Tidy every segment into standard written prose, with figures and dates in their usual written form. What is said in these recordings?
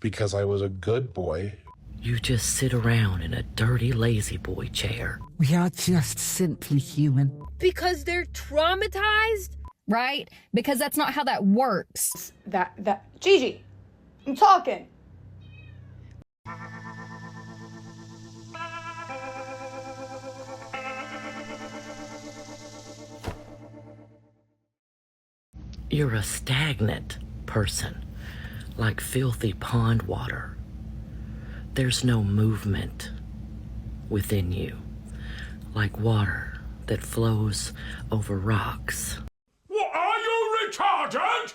Because I was a good boy. You just sit around in a dirty lazy boy chair. We are just simply human. Because they're traumatized? Right? Because that's not how that works. Gigi, I'm talking. You're a stagnant person, like filthy pond water. There's no movement within you, like water that flows over rocks. What, are you retarded?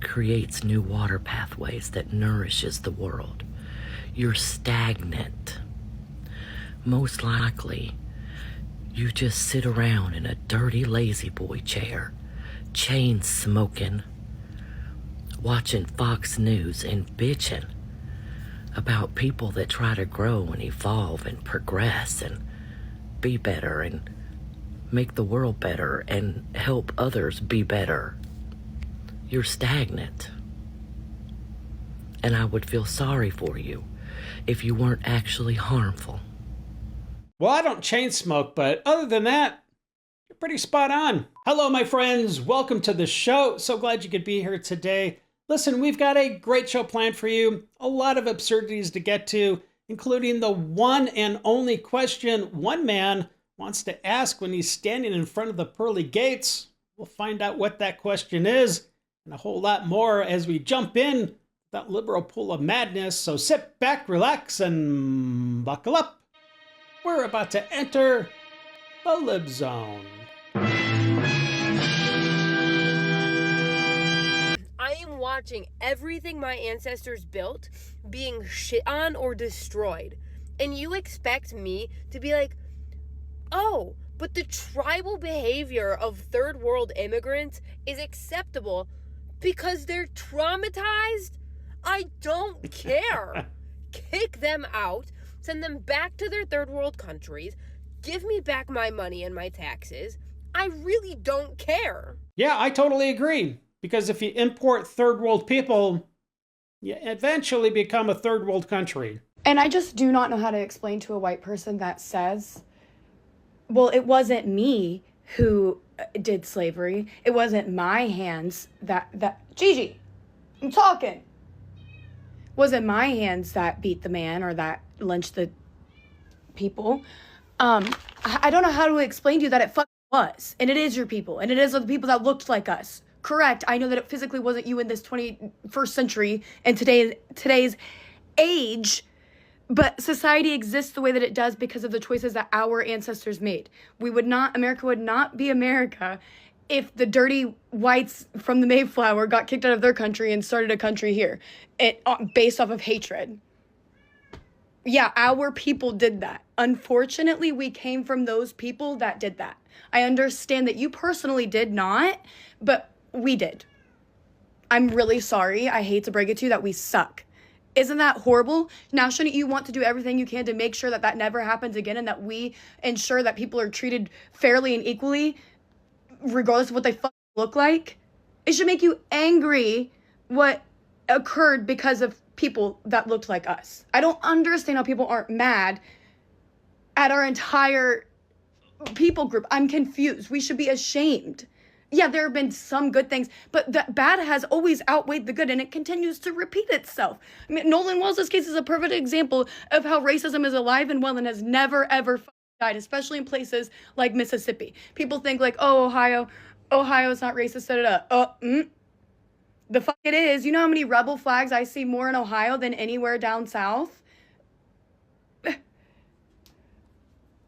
Creates new water pathways that nourishes the world. You're stagnant. Most likely, you just sit around in a dirty lazy boy chair, chain smoking, watching Fox News and bitching about people that try to grow and evolve and progress and be better and make the world better and help others be better. You're stagnant. And I would feel sorry for you if you weren't actually harmful. Well, I don't chain smoke, but other than that, you're pretty spot on. Hello, my friends. Welcome to the show. So glad you could be here today. Listen, we've got a great show planned for you. A lot of absurdities to get to, including the one and only question one man wants to ask when he's standing in front of the pearly gates. We'll find out what that question is and a whole lot more as we jump in that liberal pool of madness. So sit back, relax, and buckle up. We're about to enter the Lib Zone. I am watching everything my ancestors built being shit on or destroyed. And you expect me to be like, oh, but the tribal behavior of third world immigrants is acceptable because they're traumatized? I don't care. Kick them out, send them back to their third world countries, give me back my money and my taxes. I really don't care. Yeah, I totally agree. Because if you import third world people, you eventually become a third world country. And I just do not know how to explain to a white person that says, well, it wasn't me who did slavery. It wasn't my hands that Gigi, I'm talking. Wasn't my hands that beat the man or that lynched the people. I don't know how to explain to you that it fucking was. And it is your people. And it is the people that looked like us. Correct. I know that it physically wasn't you in this 21st century and today's age, but society exists the way that it does because of the choices that our ancestors made. America would not be America if the dirty whites from the Mayflower got kicked out of their country and started a country here, based off of hatred. Yeah, our people did that. Unfortunately, we came from those people that did that. I understand that you personally did not, but we did. I'm really sorry. I hate to break it to you that we suck. Isn't that horrible? Now, shouldn't you want to do everything you can to make sure that that never happens again and that we ensure that people are treated fairly and equally, regardless of what they look like? It should make you angry what occurred because of people that looked like us. I don't understand how people aren't mad at our entire people group. I'm confused. We should be ashamed. Yeah, there have been some good things, but the bad has always outweighed the good, and it continues to repeat itself. I mean, Nolan Wells' case is a perfect example of how racism is alive and well and has never, ever died, especially in places like Mississippi. People think like, oh, Ohio's not racist, the fuck it is. You know how many rebel flags I see more in Ohio than anywhere down south?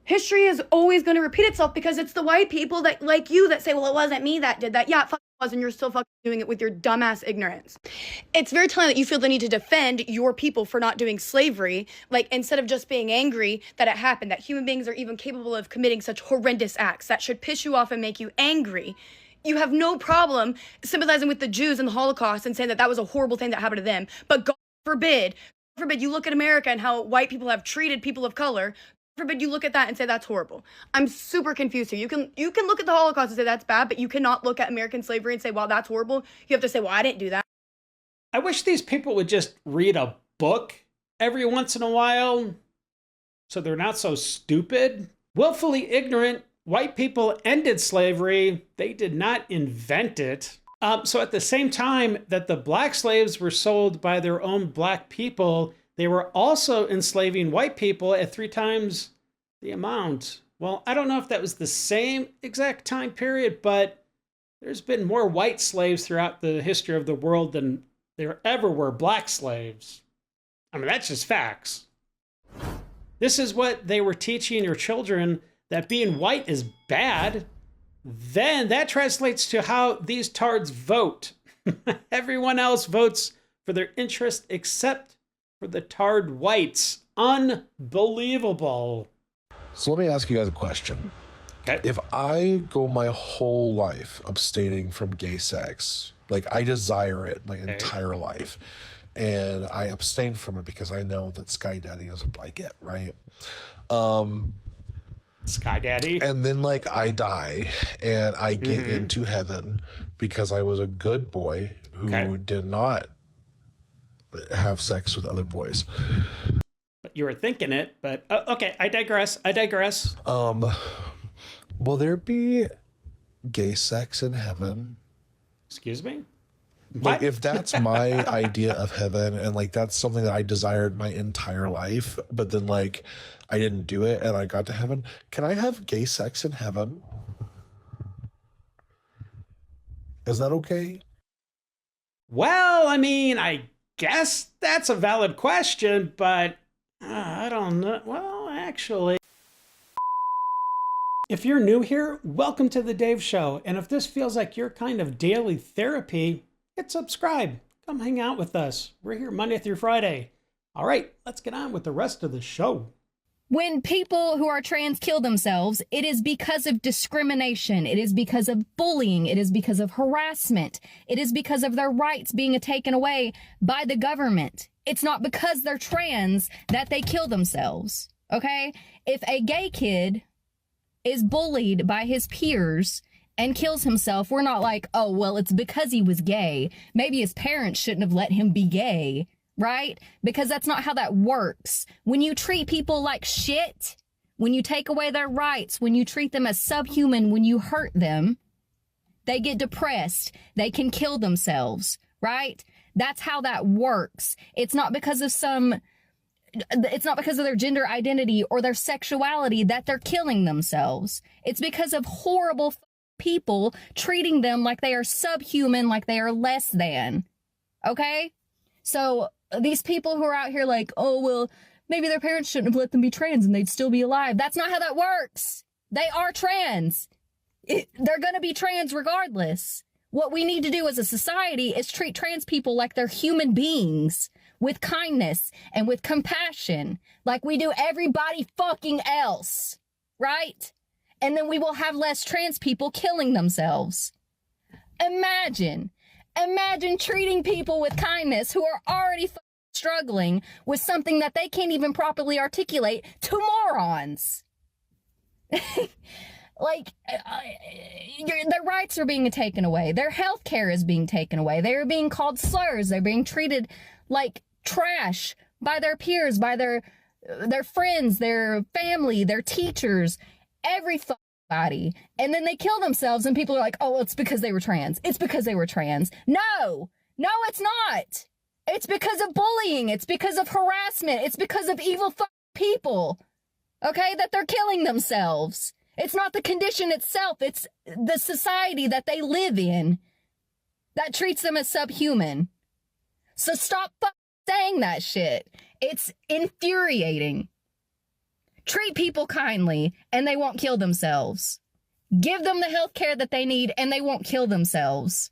History is always going to repeat itself because it's the white people that, like you, that say, well, it wasn't me that did that. Yeah, it fucking was, and you're still fucking doing it with your dumbass ignorance. It's very telling that you feel the need to defend your people for not doing slavery, like, instead of just being angry that it happened, that human beings are even capable of committing such horrendous acts that should piss you off and make you angry. You have no problem sympathizing with the Jews in the Holocaust and saying that that was a horrible thing that happened to them. But God forbid you look at America and how white people have treated people of color. Forbid you look at that and say that's horrible. I'm super confused here. You can look at the Holocaust and say that's bad, but you cannot look at American slavery and say, wow, that's horrible. You have to say, well, I didn't do that. I wish these people would just read a book every once in a while so they're not so stupid. Willfully ignorant white people ended slavery. They did not invent it. So at the same time that the black slaves were sold by their own black people, they were also enslaving white people at 3 times the amount. Well, I don't know if that was the same exact time period, but there's been more white slaves throughout the history of the world than there ever were black slaves. I mean, that's just facts. This is what they were teaching your children, that being white is bad. Then that translates to how these tards vote. Everyone else votes for their interest except for the tarred whites. Unbelievable. So let me ask you guys a question. Okay. If I go my whole life abstaining from gay sex, like I desire it my entire life, and I abstain from it because I know that Sky Daddy doesn't like it, right? Sky Daddy. And then like I die and I get into heaven because I was a good boy who did not have sex with other boys. But you were thinking it, but okay, I digress. Will there be gay sex in heaven? Excuse me? Like What? if that's my idea of heaven and like that's something that I desired my entire life, but then like I didn't do it and I got to heaven, can I have gay sex in heaven? Is that okay? Well, I mean, I guess that's a valid question, but I don't know. Well, actually, if you're new here, welcome to the Dave Show. And if this feels like your kind of daily therapy, hit subscribe. Come hang out with us. We're here Monday through Friday. All right, let's get on with the rest of the show. When people who are trans kill themselves, it is because of discrimination. It is because of bullying. It is because of harassment. It is because of their rights being taken away by the government. It's not because they're trans that they kill themselves, okay? If a gay kid is bullied by his peers and kills himself, we're not like, oh, well, it's because he was gay. Maybe his parents shouldn't have let him be gay. Right? Because that's not how that works. When you treat people like shit, when you take away their rights, when you treat them as subhuman, when you hurt them, they get depressed. They can kill themselves, right? That's how that works. It's not because of their gender identity or their sexuality that they're killing themselves. It's because of horrible people treating them like they are subhuman, like they are less than. Okay? So these people who are out here like, oh, well, maybe their parents shouldn't have let them be trans and they'd still be alive. That's not how that works. They are trans. They're going to be trans regardless. What we need to do as a society is treat trans people like they're human beings with kindness and with compassion, like we do everybody fucking else, right? And then we will have less trans people killing themselves. Imagine treating people with kindness who are already struggling with something that they can't even properly articulate to morons. Like, their rights are being taken away. Their health care is being taken away. They are being called slurs. They're being treated like trash by their peers, by their friends, their family, their teachers, everybody. And then they kill themselves and people are like, oh, well, it's because they were trans. It's because they were trans. No, it's not. It's because of bullying. It's because of harassment. It's because of evil people, okay, that they're killing themselves. It's not the condition itself. It's the society that they live in that treats them as subhuman. So stop saying that shit. It's infuriating. Treat people kindly and they won't kill themselves. Give them the health care that they need and they won't kill themselves.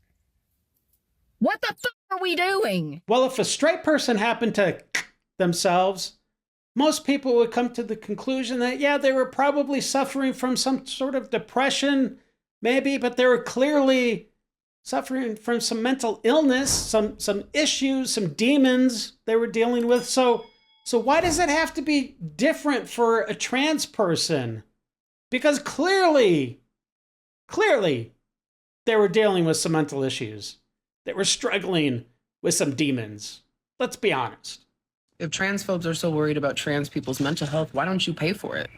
What the fuck are we doing? Well, if a straight person happened to themselves, most people would come to the conclusion that, yeah, they were probably suffering from some sort of depression, maybe, but they were clearly suffering from some mental illness, some issues, some demons they were dealing with. So why does it have to be different for a trans person? Because clearly, they were dealing with some mental issues. They were struggling with some demons. Let's be honest. If transphobes are so worried about trans people's mental health, why don't you pay for it?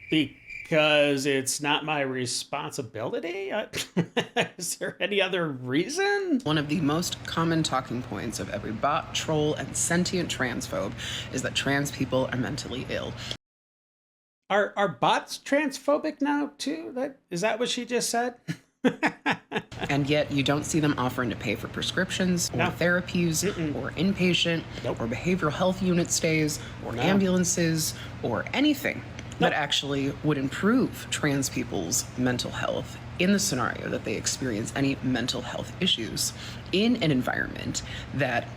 Because it's not my responsibility? Is there any other reason? One of the most common talking points of every bot, troll, and sentient transphobe is that trans people are mentally ill. Are bots transphobic now, too? Is that what she just said? And yet you don't see them offering to pay for prescriptions or therapies or inpatient or behavioral health unit stays or ambulances or anything that actually would improve trans people's mental health in the scenario that they experience any mental health issues in an environment that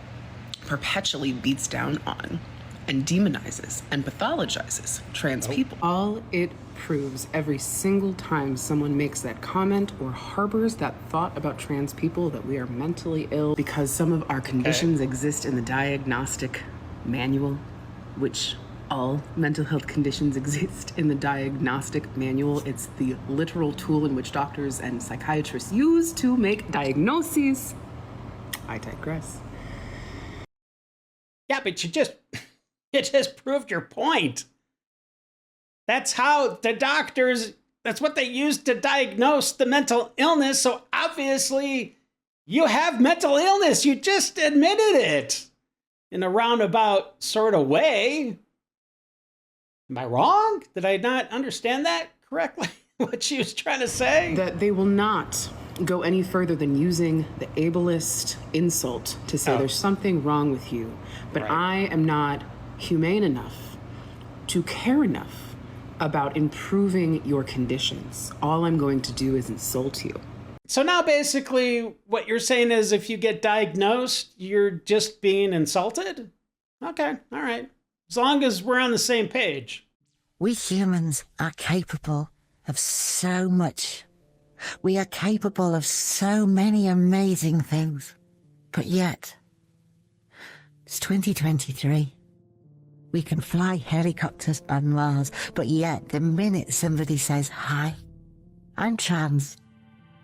perpetually beats down on and demonizes and pathologizes trans people. All it proves every single time someone makes that comment or harbors that thought about trans people that we are mentally ill because some of our conditions exist in the diagnostic manual, which all mental health conditions exist in the diagnostic manual. It's the literal tool in which doctors and psychiatrists use to make diagnoses. I digress. Yeah, but you just proved your point. That's how the doctors, that's what they use to diagnose the mental illness. So obviously you have mental illness. You just admitted it in a roundabout sort of way. Am I wrong? Did I not understand that correctly? What she was trying to say? That they will not go any further than using the ableist insult to say there's something wrong with you. But I am not humane enough to care enough about improving your conditions. All I'm going to do is insult you. So now basically what you're saying is if you get diagnosed, you're just being insulted? Okay, all right. As long as we're on the same page. We humans are capable of so much. We are capable of so many amazing things. But yet, it's 2023. We can fly helicopters on Mars, but yet the minute somebody says, hi, I'm trans,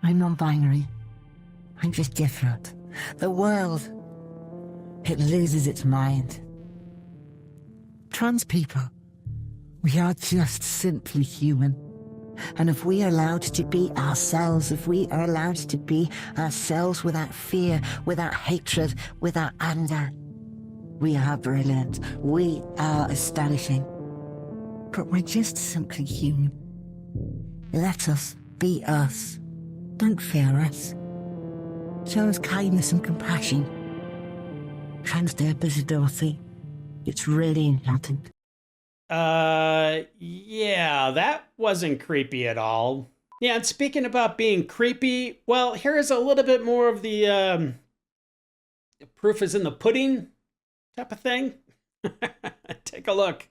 I'm non-binary, I'm just different, the world, it loses its mind. Trans people, we are just simply human. And if we are allowed to be ourselves, if we are allowed to be ourselves without fear, without hatred, without anger, we are brilliant. We are astonishing. But we're just simply human. Let us be us. Don't fear us. Show us kindness and compassion. Trans Day, busy Dorothy. It's really important. Yeah, that wasn't creepy at all. Yeah, and speaking about being creepy, well, here's a little bit more of the proof is in the pudding type of thing. Take a look.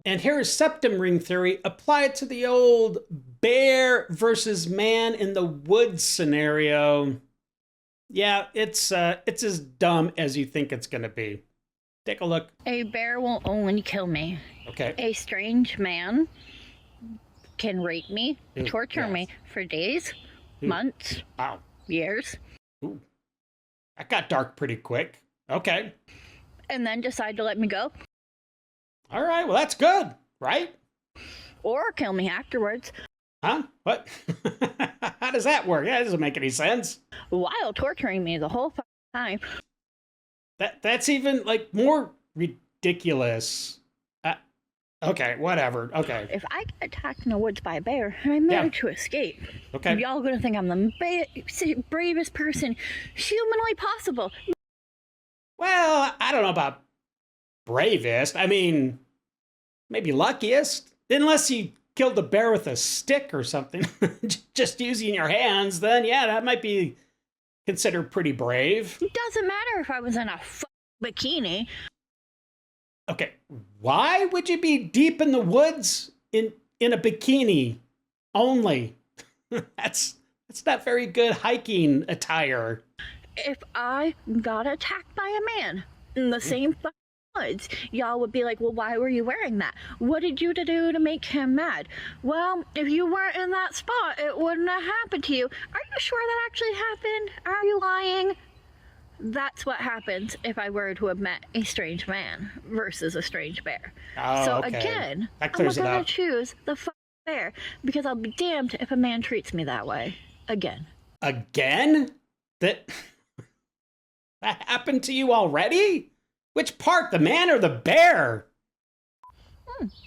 And here's septum ring theory applied to the old bear versus man in the woods scenario. Yeah, it's as dumb as you think it's going to be. Take a look. A bear will only kill me. Okay. A strange man can rape me, torture me for days, months, years. Ooh. That got dark pretty quick. Okay. And then decide to let me go. All right, well, that's good, right? Or kill me afterwards. Huh? What? How does that work? That doesn't make any sense. While torturing me the whole time. That's even, like, more ridiculous. Okay, whatever. Okay. If I get attacked in the woods by a bear and I manage to escape, y'all gonna think I'm the bravest person humanly possible. Well, I don't know about bravest. I mean, maybe luckiest. Unless you killed the bear with a stick or something, just using your hands, then yeah, that might be considered pretty brave. It doesn't matter if I was in a bikini. Okay, why would you be deep in the woods in a bikini only? That's not very good hiking attire. If I got attacked by a man in the same woods, y'all would be like, well, why were you wearing that? What did you do to make him mad? Well, if you weren't in that spot, it wouldn't have happened to you. Are you sure that actually happened? Are you lying? That's what happens if I were to have met a strange man versus a strange bear. Oh, so okay. again, That I'm clears it gonna up. choose the bear because I'll be damned if a man treats me that way again. Again? That happened to you already? Which part, the man or the bear?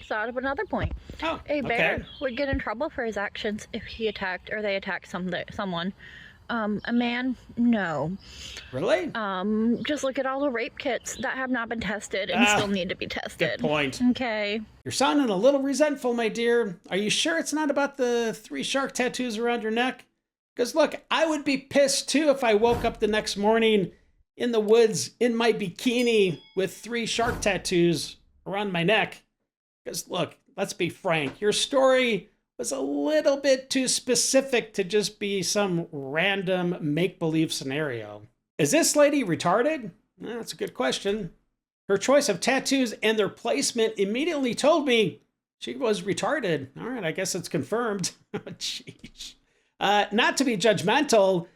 Thought of another point. Oh, A bear okay. would get in trouble for his actions if he attacked or they attacked someone. A man, no. Really? Just look at all the rape kits that have not been tested and still need to be tested. Good point. Okay. You're sounding a little resentful, my dear. Are you sure it's not about the 3 shark tattoos around your neck? Because look, I would be pissed too if I woke up the next morning in the woods in my bikini with 3 shark tattoos around my neck. Because look, let's be frank, your story was a little bit too specific to just be some random make-believe scenario. Is this lady retarded? That's a good question. Her choice of tattoos and their placement immediately told me she was retarded. All right, I guess it's confirmed. Jeez. Not to be judgmental,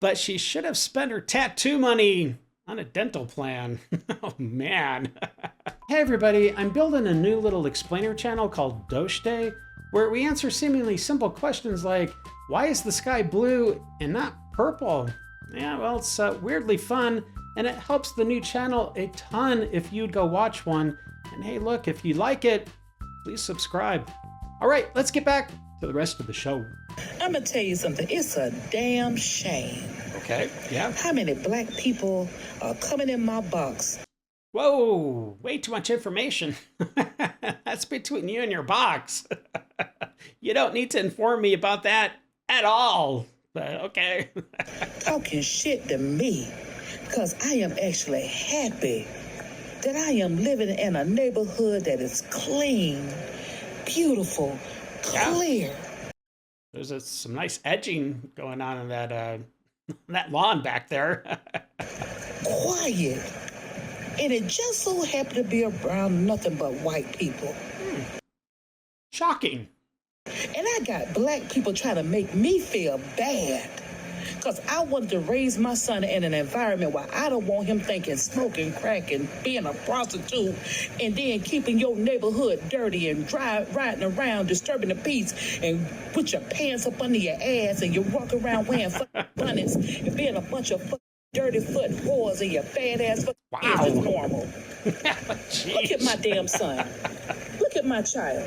but she should have spent her tattoo money on a dental plan. Oh, man. Hey, everybody. I'm building a new little explainer channel called Dosh Day, where we answer seemingly simple questions like, why is the sky blue and not purple? Yeah, well, it's weirdly fun, and it helps the new channel a ton if you'd go watch one. And hey, look, if you like it, please subscribe. All right, let's get back to the rest of the show. I'm gonna tell you something. It's a damn shame. Okay, yeah. How many black people are coming in my box? Whoa, way too much information. That's between you and your box. You don't need to inform me about that at all. But okay. Talking shit to me. Because I am actually happy that I am living in a neighborhood that is clean, beautiful, clear. Yeah. There's some nice edging going on in that lawn back there. Quiet. And it just so happened to be around nothing but white people. Shocking. And I got black people trying to make me feel bad. Because I wanted to raise my son in an environment where I don't want him thinking smoking crack and being a prostitute and then keeping your neighborhood dirty and riding around disturbing the peace and put your pants up under your ass and you walk around wearing bunnies and being a bunch of dirty foot whores and your fat ass is normal. Look at my damn son. Look at my child.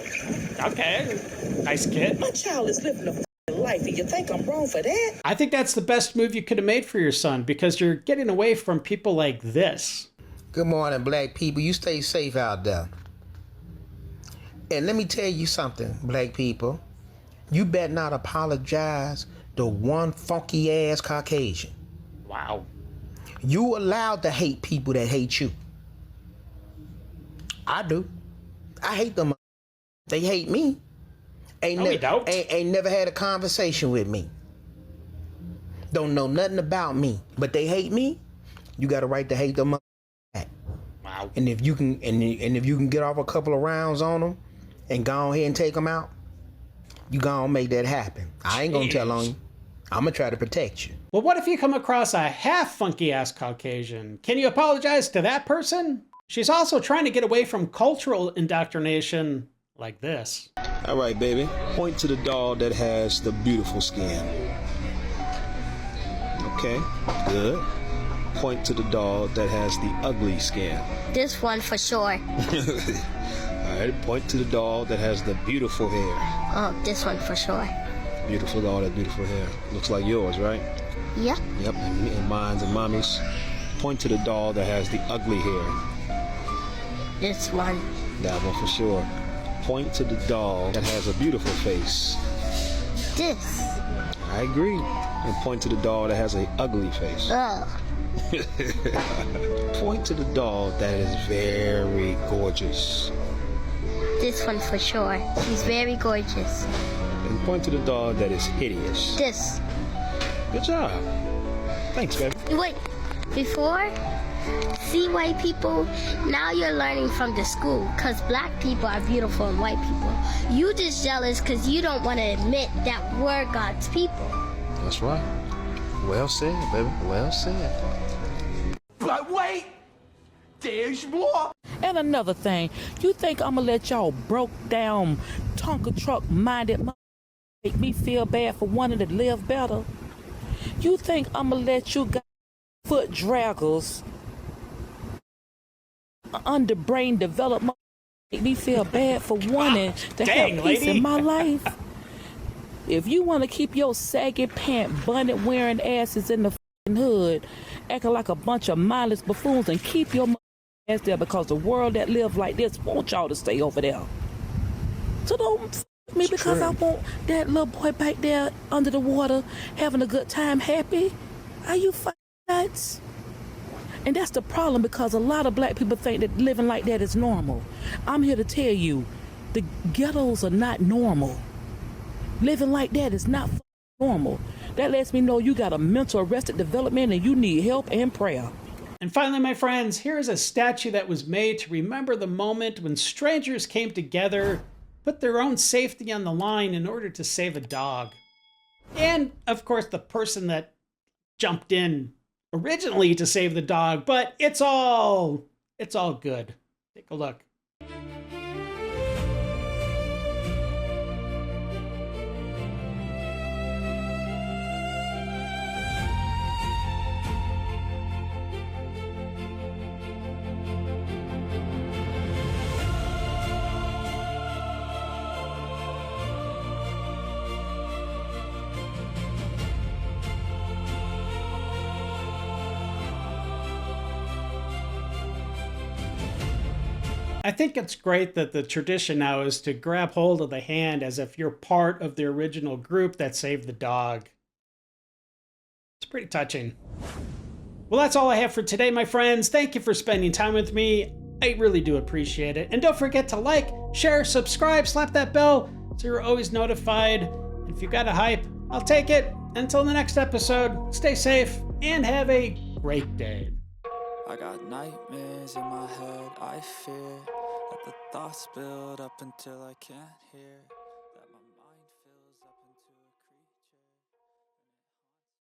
Okay. Nice kid. My child is living a life, and you think I'm wrong for that? I think that's the best move you could have made for your son because you're getting away from people like this. Good morning, black people. You stay safe out there. And let me tell you something, black people. You better not apologize to one funky ass Caucasian. Wow. You allowed to hate people that hate you. I do. I hate them. They hate me. Ain't never had a conversation with me. Don't know nothing about me, but they hate me. You got a right to hate them. Wow. And if you can, and if you can get off a couple of rounds on them, and go ahead and take them out, you gonna make that happen. I ain't gonna tell on you. I'm gonna try to protect you. Well, what if you come across a half funky ass Caucasian? Can you apologize to that person? She's also trying to get away from cultural indoctrination like this. All right, baby. Point to the doll that has the beautiful skin. Okay, good. Point to the doll that has the ugly skin. This one for sure. All right, point to the doll that has the beautiful hair. Oh, this one for sure. Beautiful doll, that beautiful hair. Looks like yours, right? Yep. Yep, and mine's and mommy's. Point to the doll that has the ugly hair. This one. That one for sure. Point to the doll that has a beautiful face. This. I agree. And point to the doll that has an ugly face. Oh. Point to the dog that is very gorgeous. This one for sure. She's very gorgeous. And point to the dog that is hideous. This. Good job. Thanks, baby. Wait, before? See white people? Now you're learning from the school, because black people are beautiful and white people. You just jealous because you don't want to admit that we're God's people. That's right. Well said, baby. Well said. But wait, there's more. And another thing, you think I'm gonna let y'all broke down Tonka truck minded make me feel bad for wanting to live better? You think I'm gonna let you guys foot draggers under brain development make me feel bad for wanting to have peace in my life? If you want to keep your saggy pant bunny wearing asses in the hood acting like a bunch of mindless buffoons, and keep your ass there, because the world that live like this want y'all to stay over there. So don't f me because I want that little boy back there under the water having a good time, happy. Are you f nuts? And that's the problem, because a lot of black people think that living like that is normal. I'm here to tell you, the ghettos are not normal. Living like that is not normal. That lets me know you got a mental arrested development and you need help and prayer. And finally, my friends, here is a statue that was made to remember the moment when strangers came together, put their own safety on the line in order to save a dog. And, of course, the person that jumped in originally to save the dog, but it's all good. Take a look. I think it's great that the tradition now is to grab hold of the hand as if you're part of the original group that saved the dog. It's pretty touching. Well, that's all I have for today, my friends. Thank you for spending time with me. I really do appreciate it. And don't forget to like, share, subscribe, slap that bell so you're always notified. And if you've got a hype, I'll take it. Until the next episode, stay safe and have a great day. I got nightmares in my head, I fear that the thoughts build up until I can't hear.